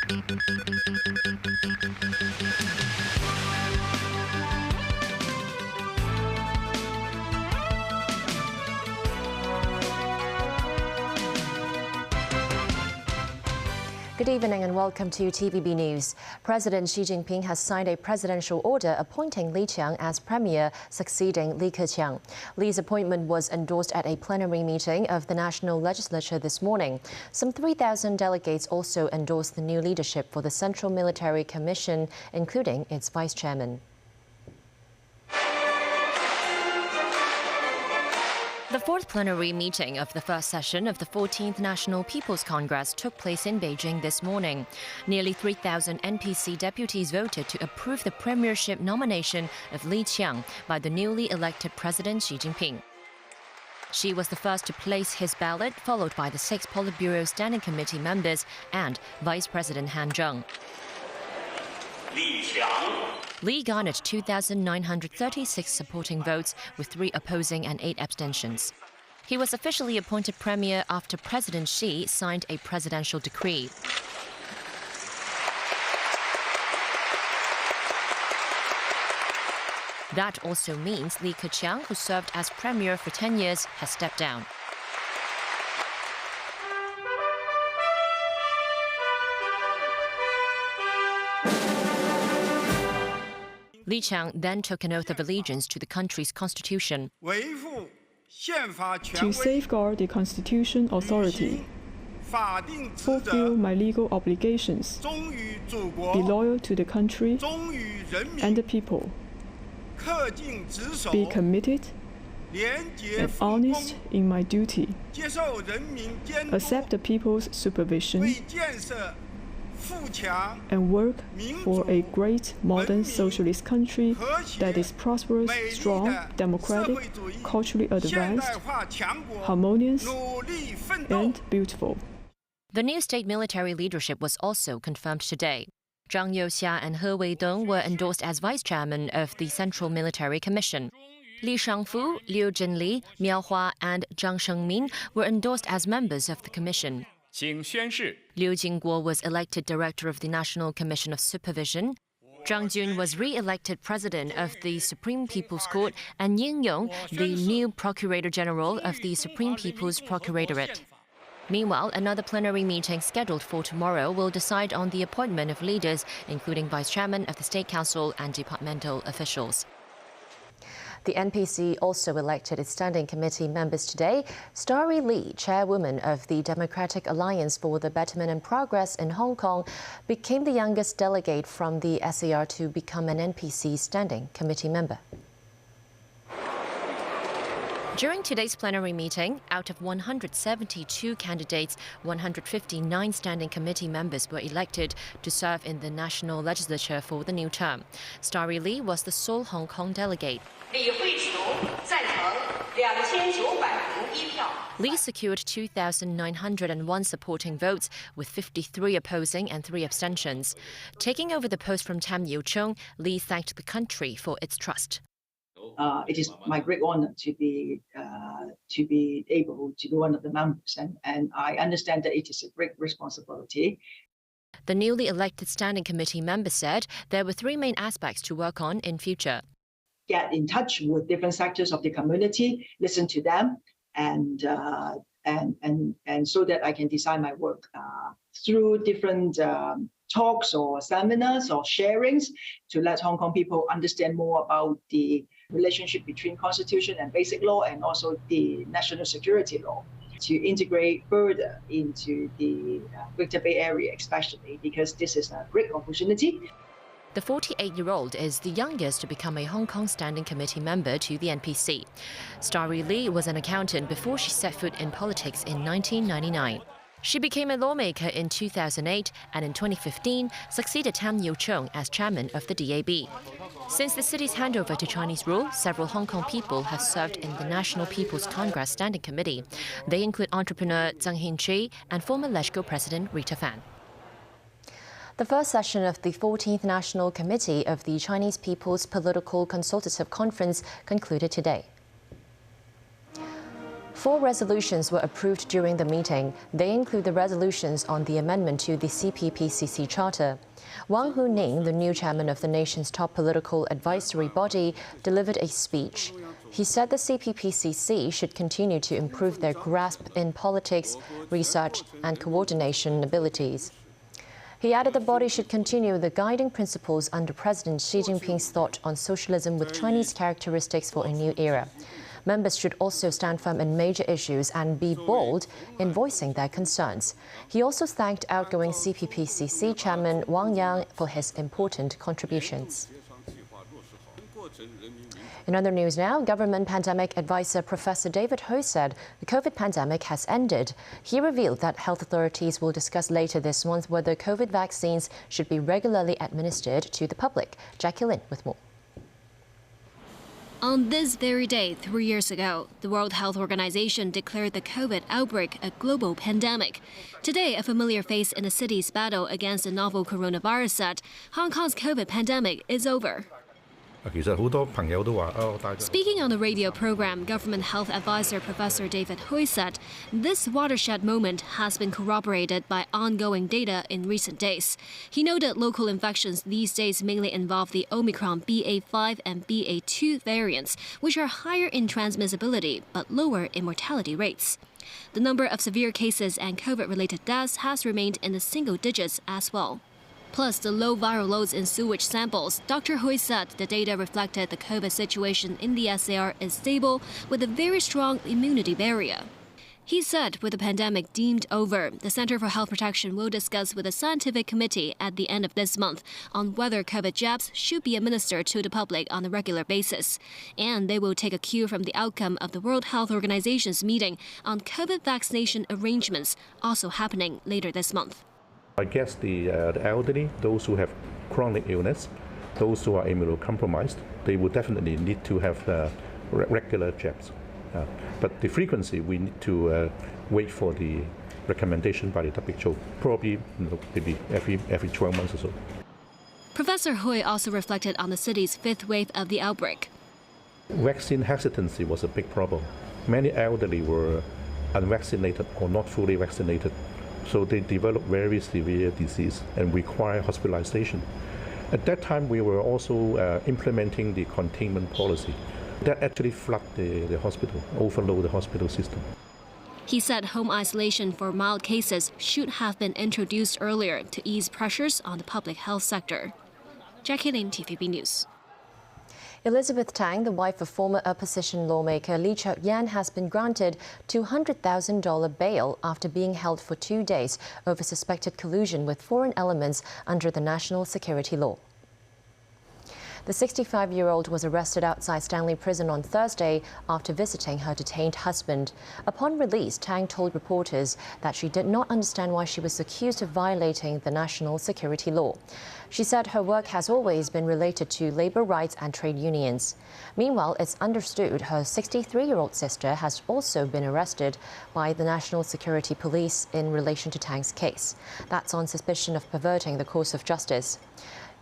Good evening and welcome to TVB News. President Xi Jinping has signed a presidential order appointing Li Qiang as premier, succeeding Li Keqiang. Li's appointment was endorsed at a plenary meeting of the National Legislature this morning. Some 3,000 delegates also endorsed the new leadership for the Central Military Commission, including its vice chairman. The fourth plenary meeting of the first session of the 14th National People's Congress took place in Beijing this morning. Nearly 3,000 NPC deputies voted to approve the premiership nomination of Li Qiang by the newly elected President Xi Jinping. Xi was the first to place his ballot, followed by the 6 Politburo Standing Committee members and Vice President Han Zheng. Li garnered 2,936 supporting votes, with 3 opposing and 8 abstentions. He was officially appointed premier after President Xi signed a presidential decree. That also means Li Keqiang, who served as premier for 10 years, has stepped down. Li Qiang then took an oath of allegiance to the country's constitution. To safeguard the constitution authority, fulfill my legal obligations, be loyal to the country and the people, be committed and honest in my duty, accept the people's supervision, and work for a great modern socialist country that is prosperous, strong, democratic, culturally advanced, harmonious, and beautiful. The new state military leadership was also confirmed today. Zhang Youxia and He Weidong were endorsed as vice chairman of the Central Military Commission. Li Shangfu, Liu Zhenli, Miao Hua, and Zhang Shengmin were endorsed as members of the commission. Liu Jingguo was elected director of the National Commission of Supervision. Zhang Jun was re-elected president of the Supreme People's Court, and Ying Yong, the new Procurator General of the Supreme People's Procuratorate. Meanwhile, another plenary meeting scheduled for tomorrow will decide on the appointment of leaders, including vice chairman of the State Council and departmental officials. The NPC also elected its standing committee members today. Starry Lee, chairwoman of the Democratic Alliance for the Betterment and Progress in Hong Kong, became the youngest delegate from the SAR to become an NPC standing committee member. During today's plenary meeting, out of 172 candidates, 159 standing committee members were elected to serve in the National Legislature for the new term. Starry Lee was the sole Hong Kong delegate. Lee secured 2,901 supporting votes, with 53 opposing and 3 abstentions. Taking over the post from Tam Yiu-chung, Lee thanked the country for its trust. It is my great honor to be able to be one of the members, and I understand that it is a great responsibility. The newly elected standing committee member said there were 3 main aspects to work on in future. Get in touch with different sectors of the community, listen to them, and so that I can design my work through different talks or seminars or sharings to let Hong Kong people understand more about the relationship between constitution and basic law, and also the national security law, to integrate further into the Greater Bay Area, especially because this is a great opportunity. The 48-year-old is the youngest to become a Hong Kong Standing Committee member to the NPC. Starry Lee was an accountant before she set foot in politics in 1999. She became a lawmaker in 2008 and in 2015 succeeded Tam Yiu-chung as chairman of the DAB. Since the city's handover to Chinese rule, several Hong Kong people have served in the National People's Congress Standing Committee. They include entrepreneur Zheng Hin-chi and former LegCo President Rita Fan. The first session of the 14th National Committee of the Chinese People's Political Consultative Conference concluded today. 4 resolutions were approved during the meeting. They include the resolutions on the amendment to the CPPCC Charter. Wang Huning, the new chairman of the nation's top political advisory body, delivered a speech. He said the CPPCC should continue to improve their grasp in politics, research, and coordination abilities. He added the body should continue the guiding principles under President Xi Jinping's thought on socialism with Chinese characteristics for a new era. Members should also stand firm in major issues and be bold in voicing their concerns. He also thanked outgoing CPPCC chairman Wang Yang for his important contributions. In other news now, government pandemic advisor Professor David Hui said the COVID pandemic has ended. He revealed that health authorities will discuss later this month whether COVID vaccines should be regularly administered to the public. Jackie Lin with more. On this very day, 3 years ago, the World Health Organization declared the COVID outbreak a global pandemic. Today, a familiar face in the city's battle against the novel coronavirus said Hong Kong's COVID pandemic is over. Speaking on the radio program, government health advisor Professor David Hui said this watershed moment has been corroborated by ongoing data in recent days. He noted local infections these days mainly involve the Omicron BA.5 and BA.2 variants, which are higher in transmissibility but lower in mortality rates. The number of severe cases and COVID-related deaths has remained in the single digits as well. Plus the low viral loads in sewage samples, Dr. Hui said the data reflected the COVID situation in the SAR is stable with a very strong immunity barrier. He said with the pandemic deemed over, the Center for Health Protection will discuss with a scientific committee at the end of this month on whether COVID jabs should be administered to the public on a regular basis. And they will take a cue from the outcome of the World Health Organization's meeting on COVID vaccination arrangements, also happening later this month. I guess the elderly, those who have chronic illness, those who are immunocompromised, they will definitely need to have regular jabs. But the frequency, we need to wait for the recommendation by the WHO, probably maybe every 12 months or so. Professor Hui also reflected on the city's 5th wave of the outbreak. Vaccine hesitancy was a big problem. Many elderly were unvaccinated or not fully vaccinated. So they developed very severe disease and require hospitalization. At that time, we were also implementing the containment policy. That actually flooded the hospital, overload the hospital system. He said home isolation for mild cases should have been introduced earlier to ease pressures on the public health sector. Jackie Lin, TVB News. Elizabeth Tang, the wife of former opposition lawmaker Lee Cheuk-yan, has been granted $200,000 bail after being held for 2 days over suspected collusion with foreign elements under the national security law. The 65-year-old was arrested outside Stanley Prison on Thursday after visiting her detained husband. Upon release, Tang told reporters that she did not understand why she was accused of violating the national security law. She said her work has always been related to labor rights and trade unions. Meanwhile, it's understood her 63-year-old sister has also been arrested by the National Security Police in relation to Tang's case. That's on suspicion of perverting the course of justice.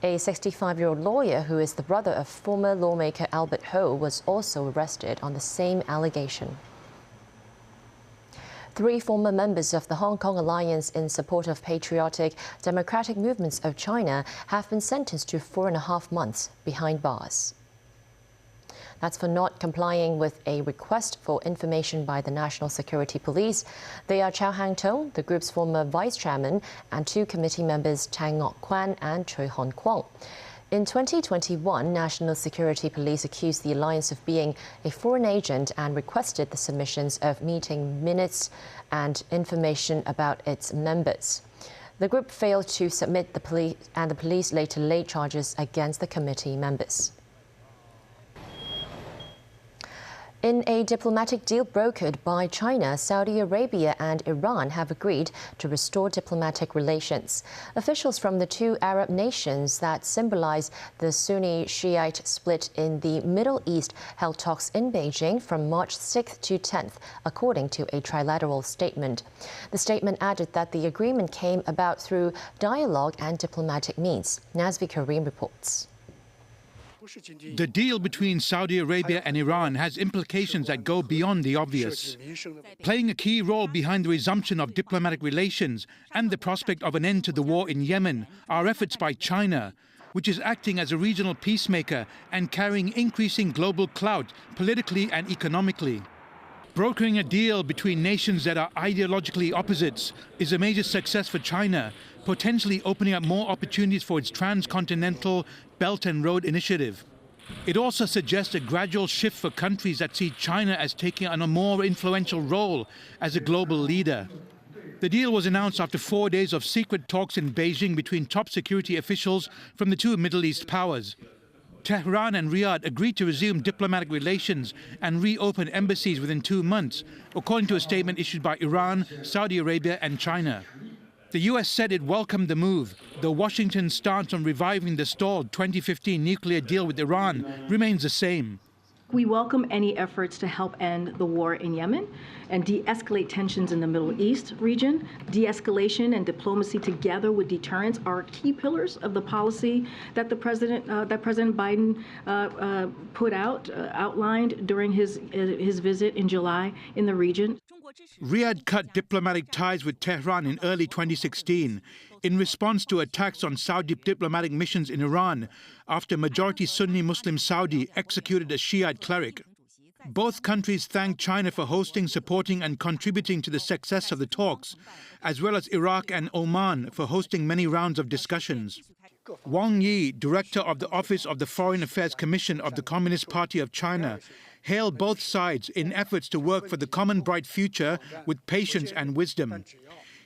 A 65-year-old lawyer who is the brother of former lawmaker Albert Ho was also arrested on the same allegation. 3 former members of the Hong Kong Alliance in support of patriotic democratic movements of China have been sentenced to 4.5 months behind bars. That's for not complying with a request for information by the National Security Police. They are Chow Hang-tung, the group's former vice chairman, and 2 committee members Tang Ngok-kwan and Choi Hon-kwong. In 2021, National Security Police accused the alliance of being a foreign agent and requested the submissions of meeting minutes and information about its members. The group failed to submit the police, and the police later laid charges against the committee members. In a diplomatic deal brokered by China, Saudi Arabia and Iran have agreed to restore diplomatic relations. Officials from the 2 Arab nations that symbolize the Sunni-Shiite split in the Middle East held talks in Beijing from March 6th to 10th, according to a trilateral statement. The statement added that the agreement came about through dialogue and diplomatic means. Nazvi Karim reports. The deal between Saudi Arabia and Iran has implications that go beyond the obvious. Playing a key role behind the resumption of diplomatic relations and the prospect of an end to the war in Yemen are efforts by China, which is acting as a regional peacemaker and carrying increasing global clout politically and economically. Brokering a deal between nations that are ideologically opposites is a major success for China, potentially opening up more opportunities for its transcontinental Belt and Road Initiative. It also suggests a gradual shift for countries that see China as taking on a more influential role as a global leader. The deal was announced after 4 days of secret talks in Beijing between top security officials from the two Middle East powers. Tehran and Riyadh agreed to resume diplomatic relations and reopen embassies within 2 months, according to a statement issued by Iran, Saudi Arabia and China. The US said it welcomed the move, though Washington's stance on reviving the stalled 2015 nuclear deal with Iran remains the same. We welcome any efforts to help end the war in Yemen and de-escalate tensions in the Middle East region. De-escalation and diplomacy together with deterrence are key pillars of the policy that President Biden outlined during his visit in July in the region. Riyadh cut diplomatic ties with Tehran in early 2016 in response to attacks on Saudi diplomatic missions in Iran after majority Sunni Muslim Saudi executed a Shiite cleric. Both countries thanked China for hosting, supporting and contributing to the success of the talks, as well as Iraq and Oman for hosting many rounds of discussions. Wang Yi, director of the Office of the Foreign Affairs Commission of the Communist Party of China, hailed both sides in efforts to work for the common bright future with patience and wisdom.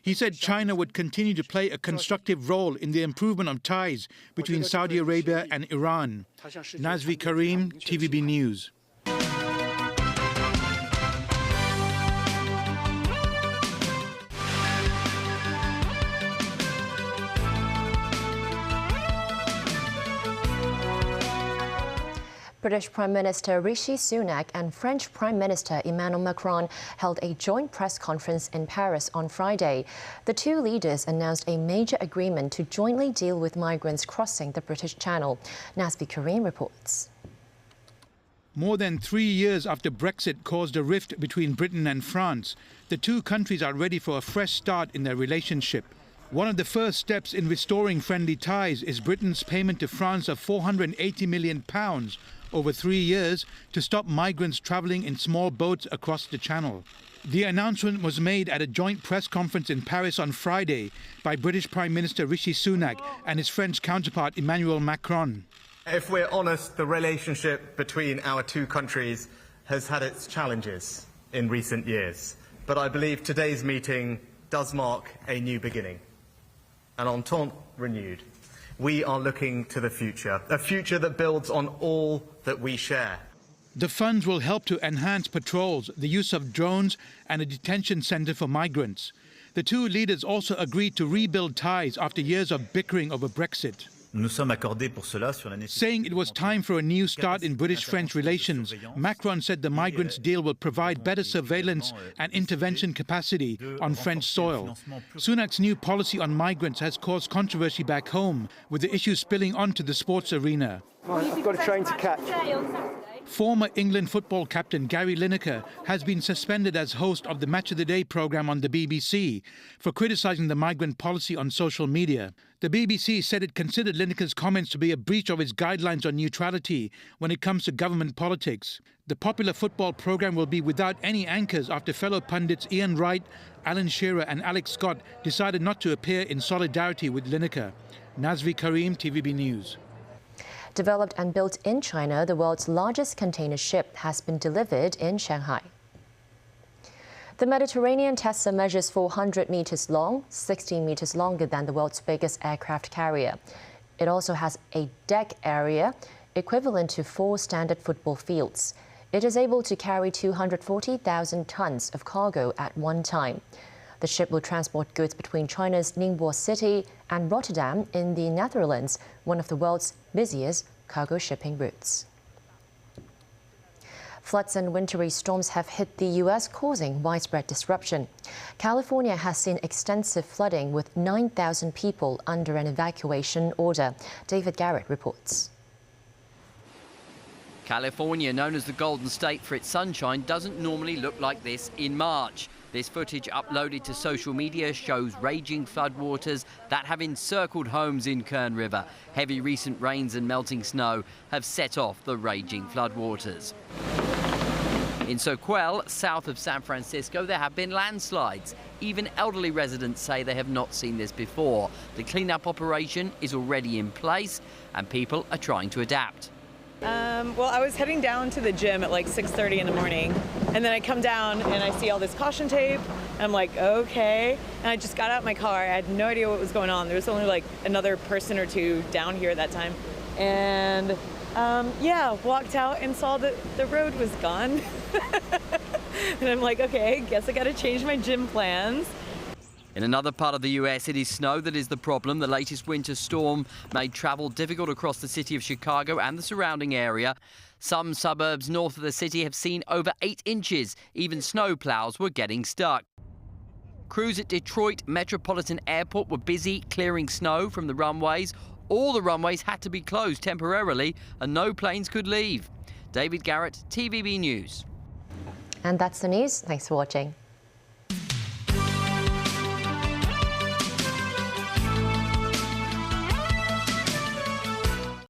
He said China would continue to play a constructive role in the improvement of ties between Saudi Arabia and Iran. Nazvi Karim, TVB News. British Prime Minister Rishi Sunak and French Prime Minister Emmanuel Macron held a joint press conference in Paris on Friday. The two leaders announced a major agreement to jointly deal with migrants crossing the British Channel. Nazvi Karim reports. More than 3 years after Brexit caused a rift between Britain and France, the two countries are ready for a fresh start in their relationship. One of the first steps in restoring friendly ties is Britain's payment to France of £480 million over 3 years to stop migrants travelling in small boats across the Channel. The announcement was made at a joint press conference in Paris on Friday by British Prime Minister Rishi Sunak and his French counterpart Emmanuel Macron. If we're honest, the relationship between our two countries has had its challenges in recent years. But I believe today's meeting does mark a new beginning, an entente renewed. We are looking to the future, a future that builds on all that we share. The funds will help to enhance patrols, the use of drones and a detention centre for migrants. The two leaders also agreed to rebuild ties after years of bickering over Brexit. Saying it was time for a new start in British-French relations, Macron said the migrants deal will provide better surveillance and intervention capacity on French soil. Sunak's new policy on migrants has caused controversy back home, with the issue spilling onto the sports arena. I've got a train to catch. Former England football captain Gary Lineker has been suspended as host of the Match of the Day programme on the BBC for criticising the migrant policy on social media. The BBC said it considered Lineker's comments to be a breach of its guidelines on neutrality when it comes to government politics. The popular football programme will be without any anchors after fellow pundits Ian Wright, Alan Shearer and Alex Scott decided not to appear in solidarity with Lineker. Nazvi Karim, TVB News. Developed and built in China, the world's largest container ship has been delivered in Shanghai. The Mediterranean Tessa measures 400 meters long, 16 meters longer than the world's biggest aircraft carrier. It also has a deck area equivalent to 4 standard football fields. It is able to carry 240,000 tons of cargo at one time. The ship will transport goods between China's Ningbo City and Rotterdam in the Netherlands, one of the world's busiest cargo shipping routes. Floods and wintry storms have hit the U.S., causing widespread disruption. California has seen extensive flooding with 9,000 people under an evacuation order. David Garrett reports. California, known as the Golden State for its sunshine, doesn't normally look like this in March. This footage uploaded to social media shows raging floodwaters that have encircled homes in Kern River. Heavy recent rains and melting snow have set off the raging floodwaters. In Soquel, south of San Francisco, there have been landslides. Even elderly residents say they have not seen this before. The cleanup operation is already in place and people are trying to adapt. Well, I was heading down to the gym at like 6:30 in the morning, and then I come down and I see all this caution tape, and I'm like, okay. And I just got out of my car. I had no idea what was going on. There was only like another person or two down here at that time. And walked out and saw that the road was gone. And I'm like, okay, guess I got to change my gym plans. In another part of the US, it is snow that is the problem. The latest winter storm made travel difficult across the city of Chicago and the surrounding area. Some suburbs north of the city have seen over 8 inches. Even snow plows were getting stuck. Crews at Detroit Metropolitan Airport were busy clearing snow from the runways. All the runways had to be closed temporarily and no planes could leave. David Garrett, TVB News. And that's the news. Thanks for watching.